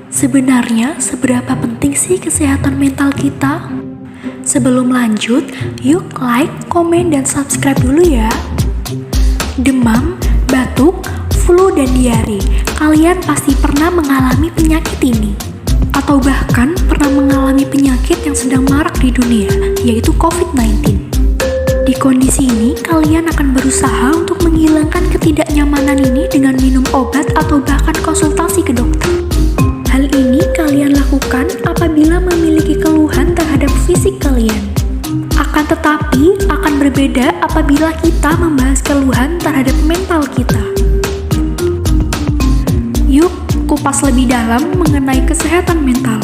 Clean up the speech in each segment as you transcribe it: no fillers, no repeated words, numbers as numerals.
Sebenarnya, seberapa penting sih kesehatan mental kita? Sebelum lanjut, yuk like, komen, dan subscribe dulu ya. Demam, batuk, flu, dan diare. Kalian pasti pernah mengalami penyakit ini. Atau bahkan pernah mengalami penyakit yang sedang marak di dunia, yaitu COVID-19. Di kondisi ini, kalian akan berusaha untuk menghilangkan ketidaknyamanan ini dengan minum obat atau bahkan konsultasi ke dokter. Hal ini kalian lakukan apabila memiliki keluhan terhadap fisik kalian. Akan tetapi, akan berbeda apabila kita membahas keluhan terhadap mental kita. Yuk, kupas lebih dalam mengenai kesehatan mental.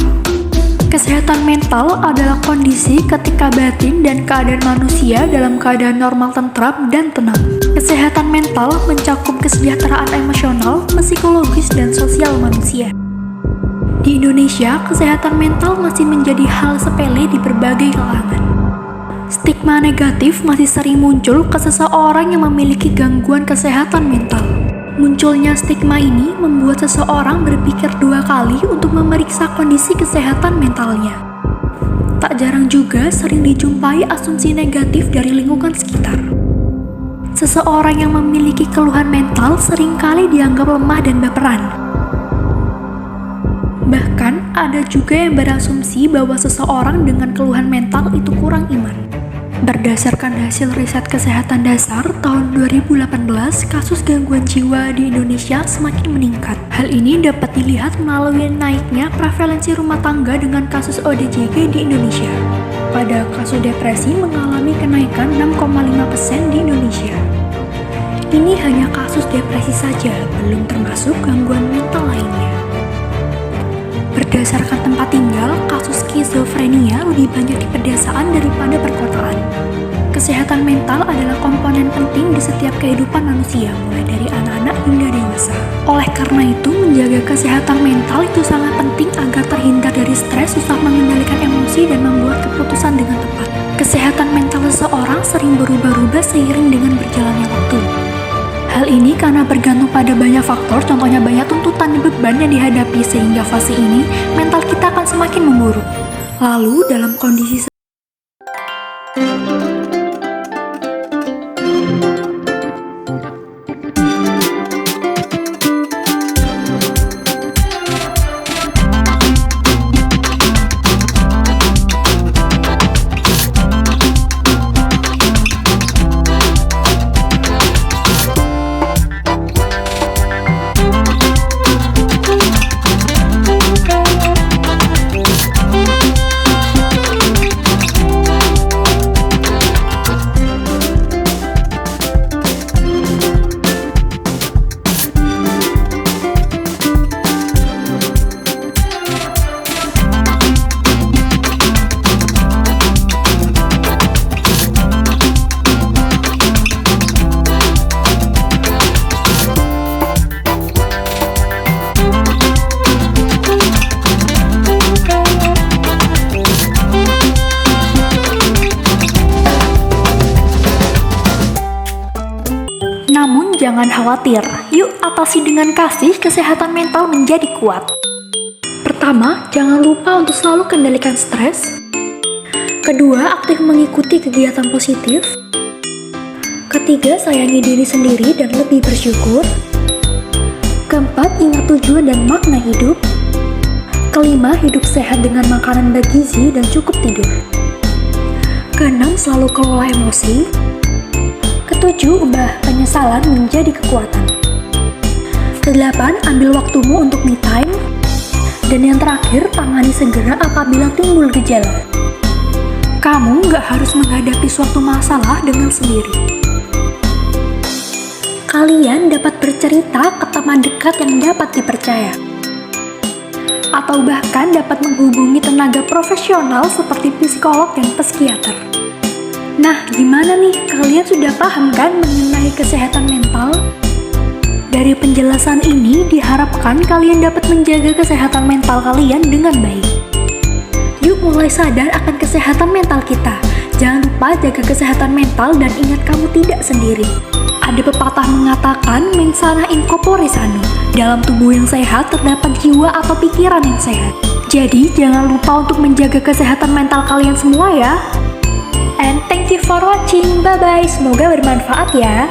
Kesehatan mental adalah kondisi ketika batin dan keadaan manusia dalam keadaan normal, tentram, dan tenang. Kesehatan mental mencakup kesejahteraan emosional, psikologis, dan sosial manusia. Di Indonesia, kesehatan mental masih menjadi hal sepele di berbagai kalangan. Stigma negatif masih sering muncul ke seseorang yang memiliki gangguan kesehatan mental. Munculnya stigma ini membuat seseorang berpikir dua kali untuk memeriksa kondisi kesehatan mentalnya. Tak jarang juga sering dijumpai asumsi negatif dari lingkungan sekitar. Seseorang yang memiliki keluhan mental seringkali dianggap lemah dan baperan. Bahkan, ada juga yang berasumsi bahwa seseorang dengan keluhan mental itu kurang iman. Berdasarkan hasil riset kesehatan dasar tahun 2018, kasus gangguan jiwa di Indonesia semakin meningkat. Hal ini dapat dilihat melalui naiknya prevalensi rumah tangga dengan kasus ODGJ di Indonesia. Pada kasus depresi mengalami kenaikan 6,5% di Indonesia. Ini hanya kasus depresi saja, belum termasuk gangguan mental lainnya. Berdasarkan tempat tinggal, kasus skizofrenia lebih banyak di pedesaan daripada perkotaan. Kesehatan mental adalah komponen penting di setiap kehidupan manusia, mulai dari anak-anak hingga dewasa. Oleh karena itu, menjaga kesehatan mental itu sangat penting agar terhindar dari stres, susah mengendalikan emosi, dan membuat keputusan dengan tepat. Kesehatan mental seseorang sering berubah-ubah seiring dengan berjalannya waktu. Hal ini karena bergantung pada banyak faktor, contohnya banyak tuntutan dan beban yang dihadapi, sehingga fase ini mental kita akan semakin memburuk. Lalu dalam kondisi Namun jangan khawatir, yuk atasi dengan kasih kesehatan mental menjadi kuat. Pertama, jangan lupa untuk selalu kendalikan stres. Kedua, aktif mengikuti kegiatan positif. Ketiga, sayangi diri sendiri dan lebih bersyukur. Keempat, ingat tujuan dan makna hidup. Kelima, hidup sehat dengan makanan bergizi dan cukup tidur. Keenam, selalu kelola emosi. Ketujuh, ubah penyesalan menjadi kekuatan. Kedelapan, ambil waktumu untuk me time. Dan yang terakhir, tangani segera apabila timbul gejala. Kamu nggak harus menghadapi suatu masalah dengan sendiri. Kalian dapat bercerita ke teman dekat yang dapat dipercaya. Atau bahkan dapat menghubungi tenaga profesional seperti psikolog dan psikiater. Nah, gimana nih? Kalian sudah paham kan mengenai kesehatan mental? Dari penjelasan ini diharapkan kalian dapat menjaga kesehatan mental kalian dengan baik. Yuk mulai sadar akan kesehatan mental kita. Jangan lupa jaga kesehatan mental dan ingat kamu tidak sendiri. Ada pepatah mengatakan mens sana in corpore sano. Dalam tubuh yang sehat terdapat jiwa atau pikiran yang sehat. Jadi jangan lupa untuk menjaga kesehatan mental kalian semua ya. And thank you for watching. Bye bye. Semoga bermanfaat ya.